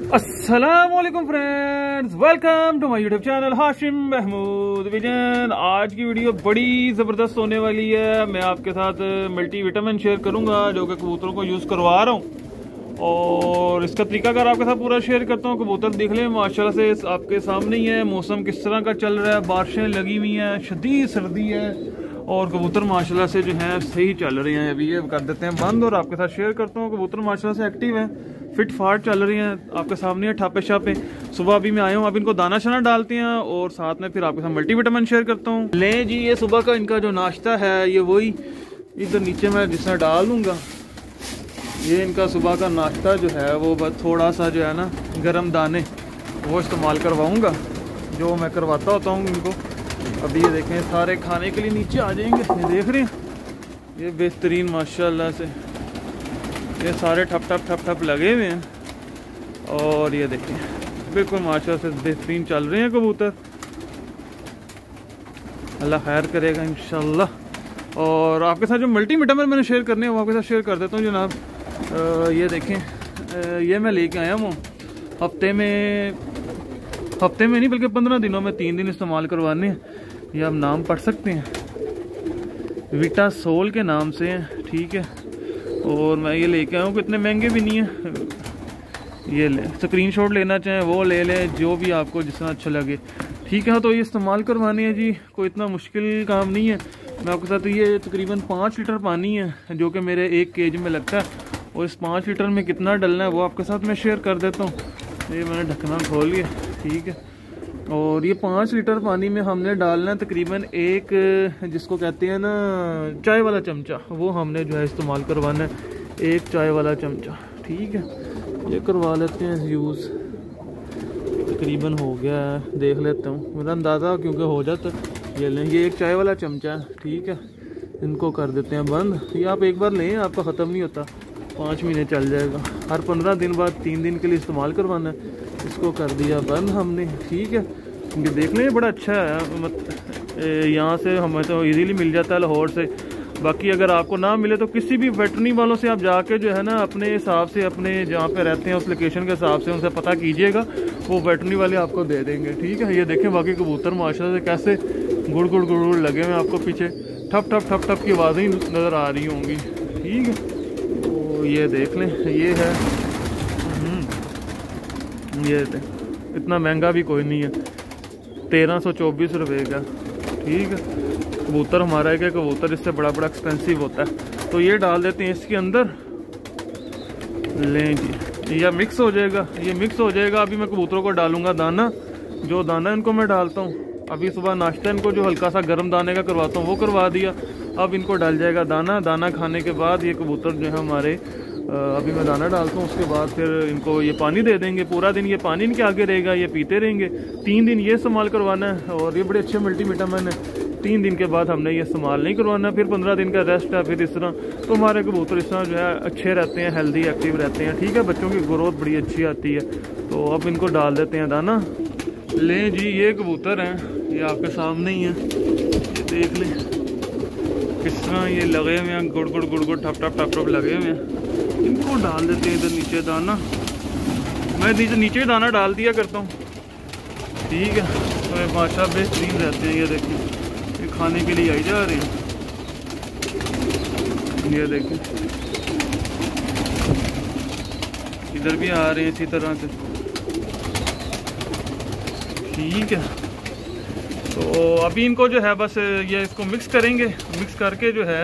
अस्सलामुअलैकुम friends, welcome to my YouTube channel Hashim Mahmood vision. आज की वीडियो बड़ी ज़बरदस्त होने वाली है। मैं आपके साथ मल्टीविटामिन शेयर करूंगा जो कि कबूतरों को यूज़ करवा रहा हूं, और इसका तरीकाकार आपके साथ पूरा शेयर करता हूं। कबूतर देख लें, माशाल्लाह से आपके सामने ही है। मौसम किस तरह का चल रहा है, बारिशें लगी हुई हैं, शदीद सर्दी है और कबूतर माशाल्लाह से जो हैं सही चल रहे हैं। अभी ये कर देते हैं बंद और आपके साथ शेयर करता हूँ। कबूतर माशाल्लाह से एक्टिव हैं, फिट फाट चल रही हैं, आपके सामने है ठापे शापे। सुबह अभी मैं आया हूँ, अब इनको दाना शाना डालते हैं और साथ में फिर आपके साथ मल्टीविटामिन शेयर करता हूँ। लें जी, ये सुबह का इनका जो नाश्ता है ये वही इधर नीचे मैं जिसमें डाल दूँगा। ये इनका सुबह का नाश्ता जो है वो बस थोड़ा सा जो है ना गर्म दाने वो इस्तेमाल करवाऊँगा, जो मैं करवाता होता हूँ इनको। अभी ये देखें सारे खाने के लिए नीचे आ जाएंगे। ये देख रहे हैं, ये बेहतरीन माशाल्लाह से ये सारे ठप लगे हुए हैं और ये देखिए बिल्कुल माशाल्लाह से बेहतरीन चल रहे हैं कबूतर। अल्लाह खैर करेगा इंशाल्लाह। और आपके साथ जो मल्टीविटामिन मैंने शेयर करने हैं वो आपके साथ शेयर कर देता हूँ जनाब। ये देखें, ये मैं लेके आया हूँ हफ्ते में नहीं बल्कि 15 दिनों में 3 दिन इस्तेमाल करवाने हैं। ये आप नाम पढ़ सकते हैं, विटासोल के नाम से हैं, ठीक है। और मैं ये लेके आया हूँ, इतने महंगे भी नहीं है। ये ले स्क्रीनशॉट लेना चाहें वो ले लें, जो भी आपको जितना अच्छा लगे, ठीक है। तो ये इस्तेमाल करवाने हैं जी, कोई इतना मुश्किल काम नहीं है। मैं आपके साथ ये तकरीबन 5 लीटर पानी है जो कि मेरे 1 केज में लगता है, और इस 5 लीटर में कितना डलना है वो आपके साथ मैं शेयर कर देता हूँ। ये मैंने ढक्कना खोल लिया, ठीक है। और ये 5 लीटर पानी में हमने डालना है तकरीबन एक, जिसको कहते हैं ना चाय वाला चमचा, वो हमने जो है इस्तेमाल करवाना है, 1 चाय वाला चमचा, ठीक है। ये करवा लेते हैं यूज़, तकरीबन हो गया है, देख लेता हूँ मेरा अंदाज़ा क्योंकि हो जाता है। ये लें, ये 1 चाय वाला चमचा है, ठीक है। इनको कर देते हैं बंद। ये आप एक बार लें, आपका ख़त्म नहीं होता, 5 महीने चल जाएगा। हर 15 दिन बाद 3 दिन के लिए इस्तेमाल करवाना है। इसको कर दिया बंद हमने, ठीक है। ये देख लें, बड़ा अच्छा है। यहाँ से हमें तो इजीली मिल जाता है लाहौर से। बाकी अगर आपको ना मिले तो किसी भी वेटरनरी वालों से आप जाके जो है ना अपने हिसाब से, अपने जहाँ पे रहते हैं उस लोकेशन के हिसाब से उनसे पता कीजिएगा, वो वेटरनरी वाले आपको दे देंगे, ठीक है। ये देखें बाकी कबूतर माशाल्लाह से कैसे गुड़ गुड़ गुड़ गुड़ लगे हुए हैं। आपको पीछे ठप की आवाज़ें नज़र आ रही होंगी, ठीक है। तो ये देख लें, ये है, ये इतना महंगा भी कोई नहीं है, 1324 रुपये का, ठीक है। कबूतर हमारा है कि कबूतर इससे बड़ा एक्सपेंसिव होता है। तो ये डाल देते हैं इसके अंदर। लें जी, यह मिक्स हो जाएगा, ये मिक्स हो जाएगा। अभी मैं कबूतरों को डालूंगा दाना, जो दाना इनको मैं डालता हूँ। अभी सुबह नाश्ता इनको जो हल्का सा गर्म दाने का करवाता हूँ वो करवा दिया। अब इनको डाल जाएगा दाना। दाना खाने के बाद ये कबूतर जो है हमारे, अभी मैं दाना डालता हूँ, उसके बाद फिर इनको ये पानी दे देंगे। पूरा दिन ये पानी इनके आगे रहेगा, ये पीते रहेंगे। 3 दिन ये इस्तेमाल करवाना है और ये बड़े अच्छे मल्टीविटामिन है। 3 दिन के बाद हमने ये इस्तेमाल नहीं करवाना, फिर 15 दिन का रेस्ट है। फिर इस तरह तो हमारे कबूतर इस तरह जो है अच्छे रहते हैं, हेल्दी एक्टिव रहते हैं, ठीक है। बच्चों की ग्रोथ बड़ी अच्छी आती है। तो अब इनको डाल देते हैं दाना। लें जी, ये कबूतर हैं, ये आपके सामने ही हैं, ये देख लें किस तरह ये लगे हुए हैं, गुड़ गुड़ ठप लगे हुए हैं। इनको डाल देते हैं इधर नीचे दाना। मैं नीचे दाना डाल दिया करता हूँ, ठीक है। तो माशा बेहतरीन रहते हैं। ये देखिए, ये खाने के लिए आई जा रही है। ये देखिए इधर भी आ रहे हैं इसी तरह से, ठीक है। तो अभी इनको जो है बस ये इसको मिक्स करेंगे, मिक्स करके जो है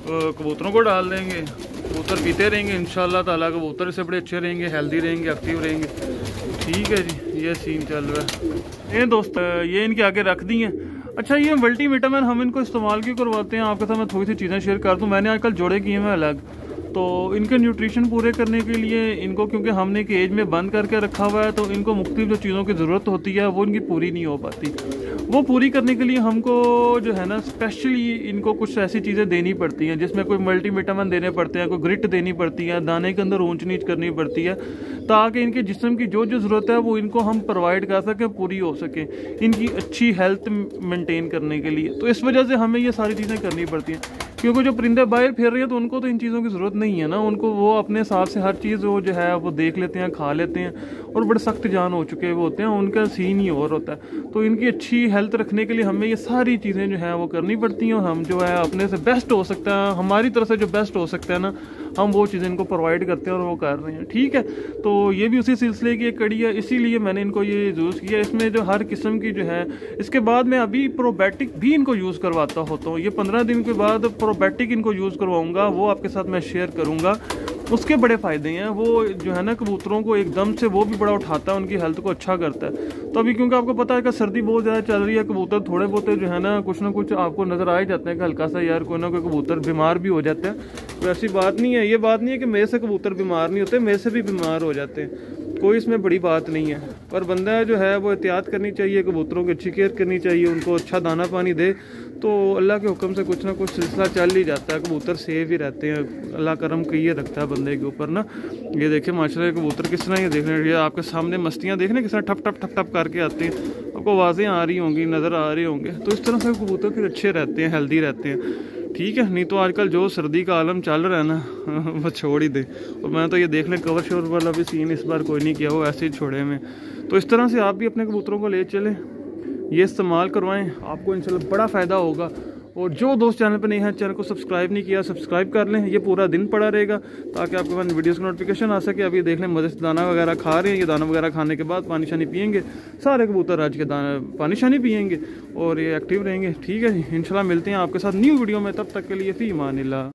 कबूतरों को डाल देंगे। कबूतर पीते रहेंगे इंशाल्लाह ताला। कबूतर से बड़े अच्छे रहेंगे, हेल्दी रहेंगे, एक्टिव रहेंगे, ठीक है जी। ये सीन चल रहा है। ये दोस्त ये इनके आगे रख दी हैं। अच्छा, ये मल्टीविटामिन हम इनको इस्तेमाल क्यों करवाते हैं, आपके साथ मैं थोड़ी सी चीज़ें शेयर कर दूँ। मैंने आजकल जोड़े किए हैं अलग, तो इनके न्यूट्रिशन पूरे करने के लिए इनको, क्योंकि हमने एक एज में बंद करके रखा हुआ है, तो इनको मुख्तलिफ जो चीज़ों की ज़रूरत होती है वो इनकी पूरी नहीं हो पाती। वो पूरी करने के लिए हमको जो है ना स्पेशली इनको कुछ ऐसी चीज़ें देनी पड़ती हैं, जिसमें कोई मल्टीविटामिन देने पड़ते हैं, कोई ग्रिट देनी पड़ती है, दाने के अंदर ऊंच नीच करनी पड़ती है, ताकि इनके जिस्म की जो ज़रूरत है वो इनको हम प्रोवाइड कर सकें, पूरी हो सके इनकी अच्छी हेल्थ मेंटेन करने के लिए। तो इस वजह से हमें ये सारी चीज़ें करनी पड़ती हैं। क्योंकि जो परिंदे बाहर फिर रहे हैं तो उनको तो इन चीज़ों की ज़रूरत नहीं है ना, उनको वो अपने हिसाब से हर चीज़ वो जो है वो देख लेते हैं, खा लेते हैं, और बड़े सख्त जान हो चुके वो होते हैं, उनका सीन ही और होता है। तो इनकी अच्छी हेल्थ रखने के लिए हमें ये सारी चीज़ें जो है वो करनी पड़ती हैं, और हम जो है अपने से बेस्ट हो सकता है, हमारी तरफ से जो बेस्ट हो सकता है ना, हम वो चीज़ें इनको प्रोवाइड करते हैं और वो कर रहे हैं। ठीक है, तो ये भी उसी सिलसिले की एक कड़ी है, इसीलिए मैंने इनको ये यूज़ किया। इसमें जो हर किस्म की जो है, इसके बाद मैं अभी प्रोबायोटिक भी इनको यूज़ करवाता होता हूँ। ये 15 दिन के बाद प्रोबायोटिक इनको यूज़ करवाऊँगा, वो आपके साथ मैं शेयर करूँगा। उसके बड़े फ़ायदे हैं, वो जो है ना कबूतरों को एकदम से वो भी बड़ा उठाता है, उनकी हेल्थ को अच्छा करता है। तो अभी क्योंकि आपको पता है कि सर्दी बहुत ज़्यादा चल रही है, कबूतर थोड़े बहुत जो है ना कुछ आपको नज़र आ ही जाते हैं कि हल्का सा यार कोई ना कोई कबूतर बीमार भी हो जाते हैं। तो ऐसी बात नहीं है, ये बात नहीं है कि मेरे से कबूतर बीमार नहीं होते, मेरे से भी बीमार हो जाते हैं, कोई इसमें बड़ी बात नहीं है। पर बंदा जो है वो एहतियात करनी चाहिए, कबूतरों की अच्छी केयर करनी चाहिए, उनको अच्छा दाना पानी दे, तो अल्लाह के हुक्म से कुछ ना कुछ सिलसिला चल ही जाता है, कबूतर सेफ ही रहते हैं। अल्लाह करम किए रखता है बंदे के ऊपर ना। ये देखिए माशाल्लाह कबूतर किस तरह ये देख रहे हैं, ये आपके सामने मस्तियाँ देख रहे हैं किस तरह ठप ठप ठप ठप करके आते हैं, आपको आवाज़ें आ रही होंगी, नज़र आ रहे होंगे। तो इस तरह से कबूतर फिर अच्छे रहते हैं, हेल्दी रहते हैं। ठीक है, नहीं तो आजकल जो सर्दी का आलम चल रहा है ना वो छोड़ ही दे। और मैं तो ये देख लें कवर शोर वाला भी सीन इस बार कोई नहीं किया, वो ऐसे ही छोड़े में। तो इस तरह से आप भी अपने कबूतरों को ले चलें, ये इस्तेमाल करवाएं, आपको इंशाल्लाह बड़ा फ़ायदा होगा। और जो दोस्त चैनल पर नहीं है, चैनल को सब्सक्राइब नहीं किया, सब्सक्राइब कर लें, ये पूरा दिन पड़ा रहेगा ताकि आपके पास वीडियोस की नोटिफिकेशन आ सके। अभी देख लें मज़े से दाना वगैरह खा रहे हैं, ये दाना वगैरह खाने के बाद पानी शानी पियेंगे, सारे कबूतर आज के दाना पानी शानी पियेंगे और ये एक्टिव रहेंगे। ठीक है जी, इंशाल्लाह मिलते हैं आपके साथ न्यू वीडियो में, तब तक के लिए फ़ी अमानिल्लाह।